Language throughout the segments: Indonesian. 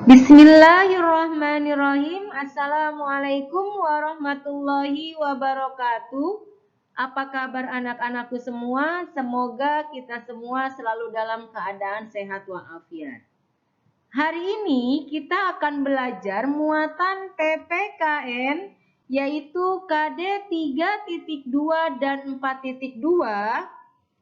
Bismillahirrahmanirrahim. Assalamualaikum warahmatullahi wabarakatuh. Apa kabar anak-anakku semua? Semoga kita semua selalu dalam keadaan sehat walafiat. Hari ini kita akan belajar muatan PPKN yaitu KD 3.2 dan 4.2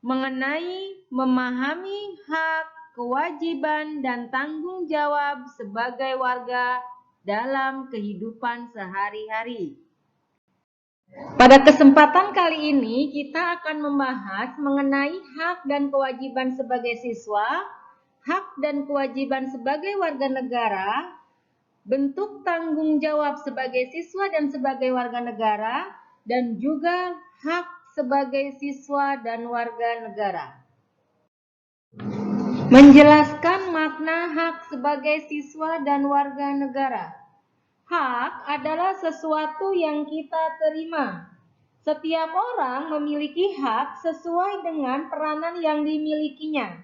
mengenai memahami hak, kewajiban, dan tanggung jawab sebagai warga dalam kehidupan sehari-hari. Pada kesempatan kali ini kita akan membahas mengenai hak dan kewajiban sebagai siswa, hak dan kewajiban sebagai warga negara, bentuk tanggung jawab sebagai siswa dan sebagai warga negara, dan juga hak sebagai siswa dan warga negara. Menjelaskan makna hak sebagai siswa dan warga negara. Hak adalah sesuatu yang kita terima. Setiap orang memiliki hak sesuai dengan peranan yang dimilikinya.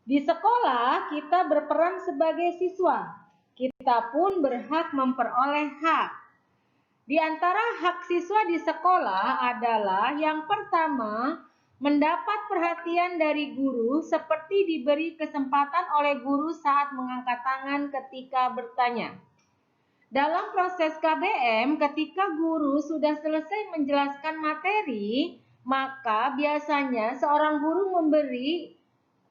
Di sekolah, kita berperan sebagai siswa. Kita pun berhak memperoleh hak. Di antara hak siswa di sekolah adalah yang pertama, mendapat perhatian dari guru seperti diberi kesempatan oleh guru saat mengangkat tangan ketika bertanya. Dalam proses KBM, ketika guru sudah selesai menjelaskan materi, maka biasanya seorang guru memberi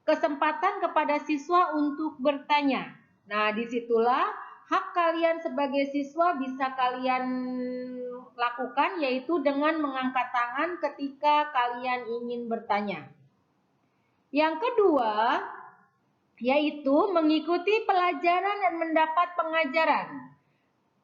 kesempatan kepada siswa untuk bertanya. Nah, disitulah hak kalian sebagai siswa bisa kalian lakukan, yaitu dengan mengangkat tangan ketika kalian ingin bertanya. Yang kedua, yaitu mengikuti pelajaran dan mendapat pengajaran.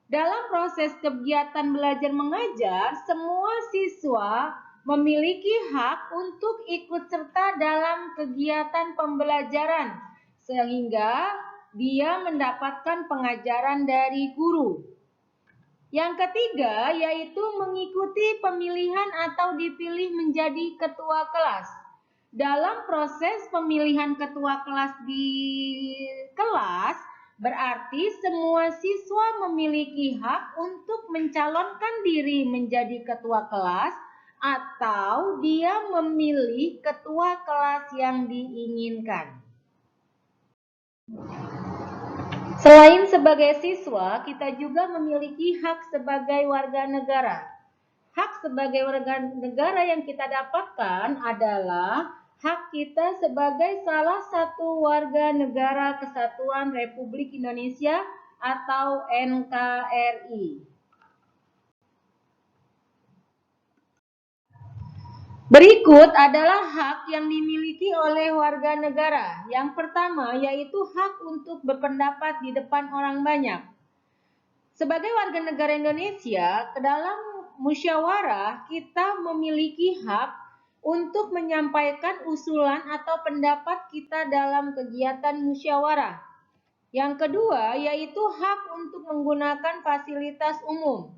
Dalam proses kegiatan belajar mengajar, semua siswa memiliki hak untuk ikut serta dalam kegiatan pembelajaran, sehingga dia mendapatkan pengajaran dari guru. Yang ketiga, yaitu mengikuti pemilihan atau dipilih menjadi ketua kelas. Dalam proses pemilihan ketua kelas di kelas, berarti semua siswa memiliki hak untuk mencalonkan diri menjadi ketua kelas atau dia memilih ketua kelas yang diinginkan. Selain sebagai siswa, kita juga memiliki hak sebagai warga negara. Hak sebagai warga negara yang kita dapatkan adalah hak kita sebagai salah satu warga negara Kesatuan Republik Indonesia atau NKRI. Berikut adalah hak yang dimiliki oleh warga negara. Yang pertama yaitu hak untuk berpendapat di depan orang banyak. Sebagai warga negara Indonesia, ke dalam musyawarah kita memiliki hak untuk menyampaikan usulan atau pendapat kita dalam kegiatan musyawarah. Yang kedua yaitu hak untuk menggunakan fasilitas umum.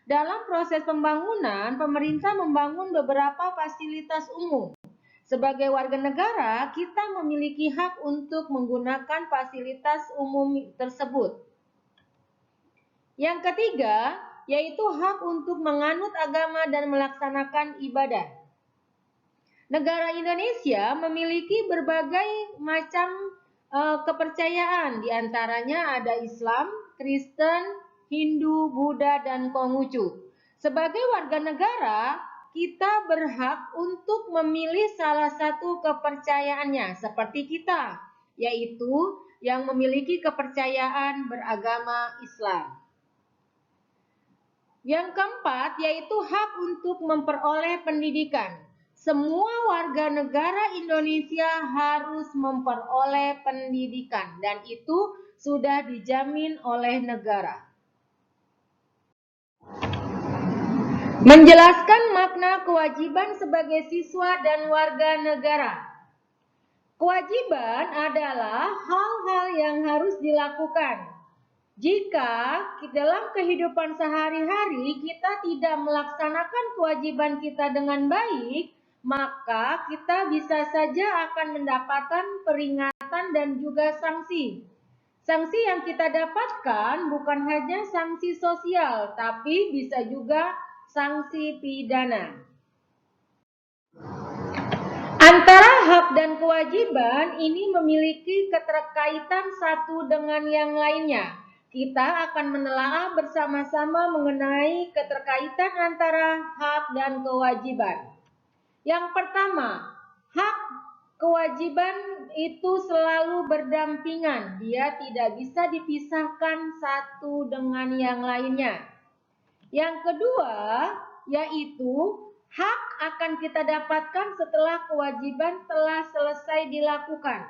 Dalam proses pembangunan, pemerintah membangun beberapa fasilitas umum. Sebagai warga negara, kita memiliki hak untuk menggunakan fasilitas umum tersebut. Yang ketiga, yaitu hak untuk menganut agama dan melaksanakan ibadah. Negara Indonesia memiliki berbagai macam kepercayaan, diantaranya ada Islam, Kristen, Hindu, Buddha, dan Konghucu. Sebagai warga negara, kita berhak untuk memilih salah satu kepercayaannya, seperti kita, yaitu yang memiliki kepercayaan beragama Islam. Yang keempat, yaitu hak untuk memperoleh pendidikan. Semua warga negara Indonesia harus memperoleh pendidikan, dan itu sudah dijamin oleh negara. Menjelaskan makna kewajiban sebagai siswa dan warga negara. Kewajiban adalah hal-hal yang harus dilakukan. Jika dalam kehidupan sehari-hari kita tidak melaksanakan kewajiban kita dengan baik, maka kita bisa saja akan mendapatkan peringatan dan juga sanksi. Sanksi yang kita dapatkan bukan hanya sanksi sosial, tapi bisa juga sanksi pidana. Antara hak dan kewajiban ini memiliki keterkaitan satu dengan yang lainnya. Kita akan menelaah bersama-sama mengenai keterkaitan antara hak dan kewajiban. Yang pertama, hak kewajiban itu selalu berdampingan. Dia tidak bisa dipisahkan satu dengan yang lainnya. Yang kedua, yaitu hak akan kita dapatkan setelah kewajiban telah selesai dilakukan.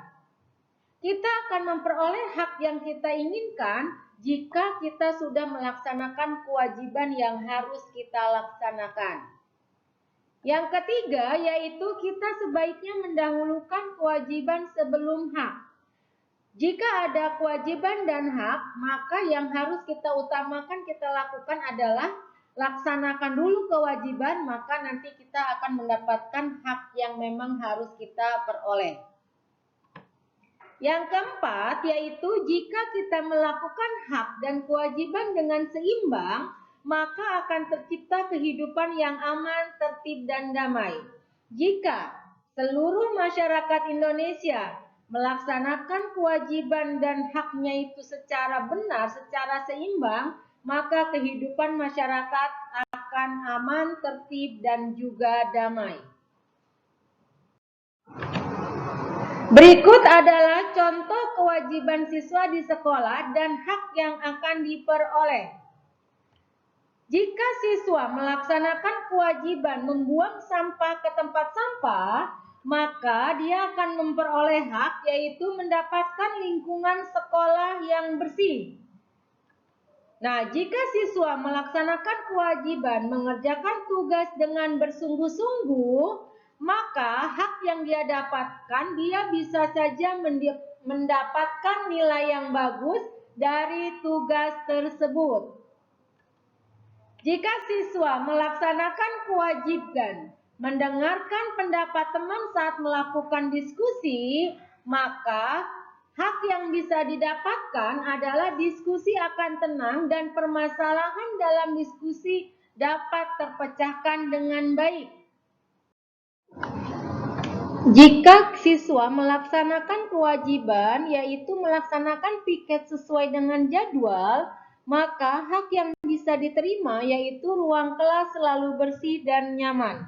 Kita akan memperoleh hak yang kita inginkan jika kita sudah melaksanakan kewajiban yang harus kita laksanakan. Yang ketiga, yaitu kita sebaiknya mendahulukan kewajiban sebelum hak. Jika ada kewajiban dan hak, maka yang harus kita utamakan, kita lakukan adalah laksanakan dulu kewajiban, maka nanti kita akan mendapatkan hak yang memang harus kita peroleh. Yang keempat, yaitu jika kita melakukan hak dan kewajiban dengan seimbang, maka akan tercipta kehidupan yang aman, tertib, dan damai. Jika seluruh masyarakat Indonesia melaksanakan kewajiban dan haknya itu secara benar, secara seimbang, maka kehidupan masyarakat akan aman, tertib, dan juga damai. Berikut adalah contoh kewajiban siswa di sekolah dan hak yang akan diperoleh. Jika siswa melaksanakan kewajiban membuang sampah ke tempat sampah, maka dia akan memperoleh hak, yaitu mendapatkan lingkungan sekolah yang bersih. Nah, jika siswa melaksanakan kewajiban mengerjakan tugas dengan bersungguh-sungguh, maka hak yang dia dapatkan, dia bisa saja mendapatkan nilai yang bagus dari tugas tersebut. Jika siswa melaksanakan kewajiban mendengarkan pendapat teman saat melakukan diskusi, maka hak yang bisa didapatkan adalah diskusi akan tenang dan permasalahan dalam diskusi dapat terpecahkan dengan baik. Jika siswa melaksanakan kewajiban, yaitu melaksanakan piket sesuai dengan jadwal, maka hak yang bisa diterima yaitu ruang kelas selalu bersih dan nyaman.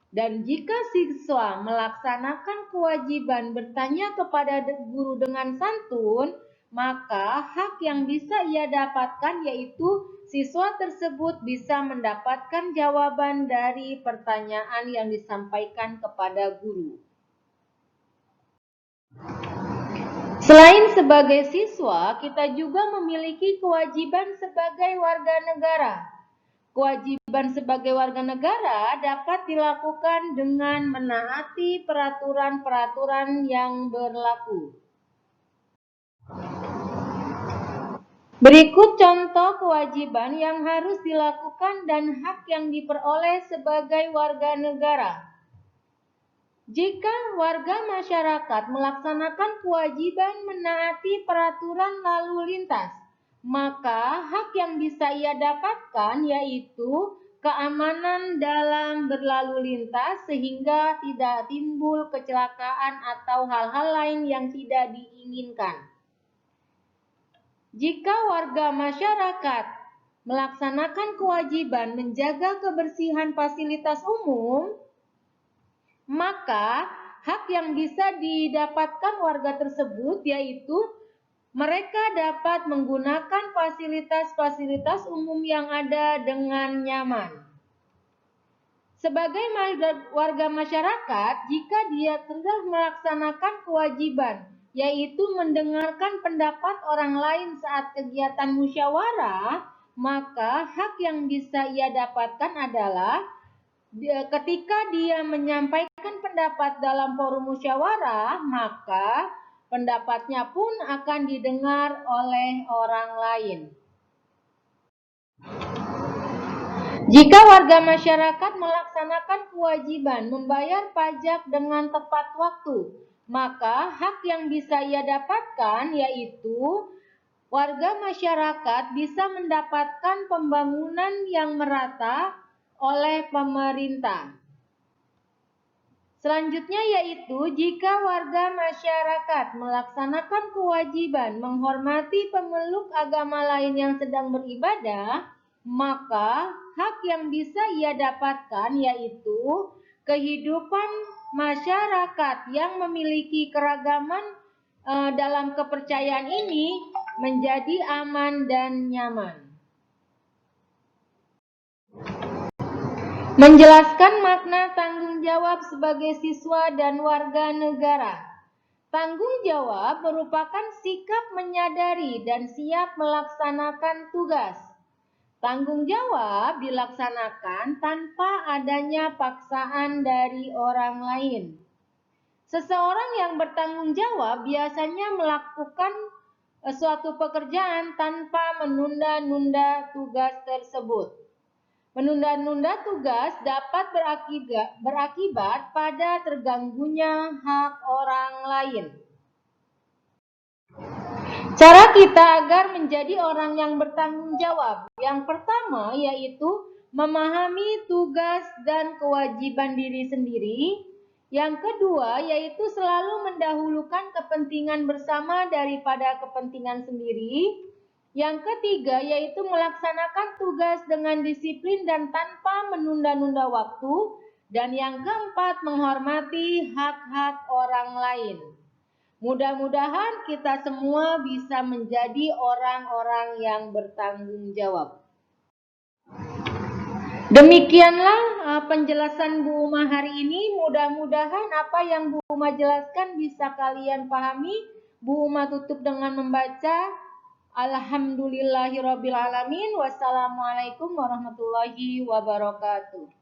Dan jika siswa melaksanakan kewajiban bertanya kepada guru dengan santun, maka hak yang bisa ia dapatkan yaitu siswa tersebut bisa mendapatkan jawaban dari pertanyaan yang disampaikan kepada guru. Selain sebagai siswa, kita juga memiliki kewajiban sebagai warga negara. Kewajiban sebagai warga negara dapat dilakukan dengan menaati peraturan-peraturan yang berlaku. Berikut contoh kewajiban yang harus dilakukan dan hak yang diperoleh sebagai warga negara. Jika warga masyarakat melaksanakan kewajiban menaati peraturan lalu lintas, maka hak yang bisa ia dapatkan yaitu keamanan dalam berlalu lintas sehingga tidak timbul kecelakaan atau hal-hal lain yang tidak diinginkan. Jika warga masyarakat melaksanakan kewajiban menjaga kebersihan fasilitas umum, maka hak yang bisa didapatkan warga tersebut yaitu mereka dapat menggunakan fasilitas-fasilitas umum yang ada dengan nyaman. Sebagai warga masyarakat, jika dia sudah melaksanakan kewajiban, yaitu mendengarkan pendapat orang lain saat kegiatan musyawarah, maka hak yang bisa ia dapatkan adalah ketika dia menyampaikan pendapat dalam forum musyawarah, maka pendapatnya pun akan didengar oleh orang lain. Jika warga masyarakat melaksanakan kewajiban membayar pajak dengan tepat waktu, maka hak yang bisa ia dapatkan yaitu warga masyarakat bisa mendapatkan pembangunan yang merata oleh pemerintah. Selanjutnya yaitu jika warga masyarakat melaksanakan kewajiban menghormati pemeluk agama lain yang sedang beribadah, maka hak yang bisa ia dapatkan yaitu kehidupan masyarakat yang memiliki keragaman dalam kepercayaan ini menjadi aman dan nyaman. Menjelaskan makna tanggung jawab sebagai siswa dan warga negara. Tanggung jawab merupakan sikap menyadari dan siap melaksanakan tugas. Tanggung jawab dilaksanakan tanpa adanya paksaan dari orang lain. Seseorang yang bertanggung jawab biasanya melakukan suatu pekerjaan tanpa menunda-nunda tugas tersebut. Menunda-nunda tugas dapat berakibat pada terganggunya hak orang lain. Cara kita agar menjadi orang yang bertanggung jawab. Yang pertama yaitu memahami tugas dan kewajiban diri sendiri. Yang kedua yaitu selalu mendahulukan kepentingan bersama daripada kepentingan sendiri. Yang ketiga yaitu melaksanakan tugas dengan disiplin dan tanpa menunda-nunda waktu. Dan yang keempat menghormati hak-hak orang lain. Mudah-mudahan kita semua bisa menjadi orang-orang yang bertanggung jawab. Demikianlah penjelasan Bu Uma hari ini. Mudah-mudahan apa yang Bu Uma jelaskan bisa kalian pahami. Bu Uma tutup dengan membaca Alhamdulillahirrabbilalamin. Wassalamualaikum warahmatullahi wabarakatuh.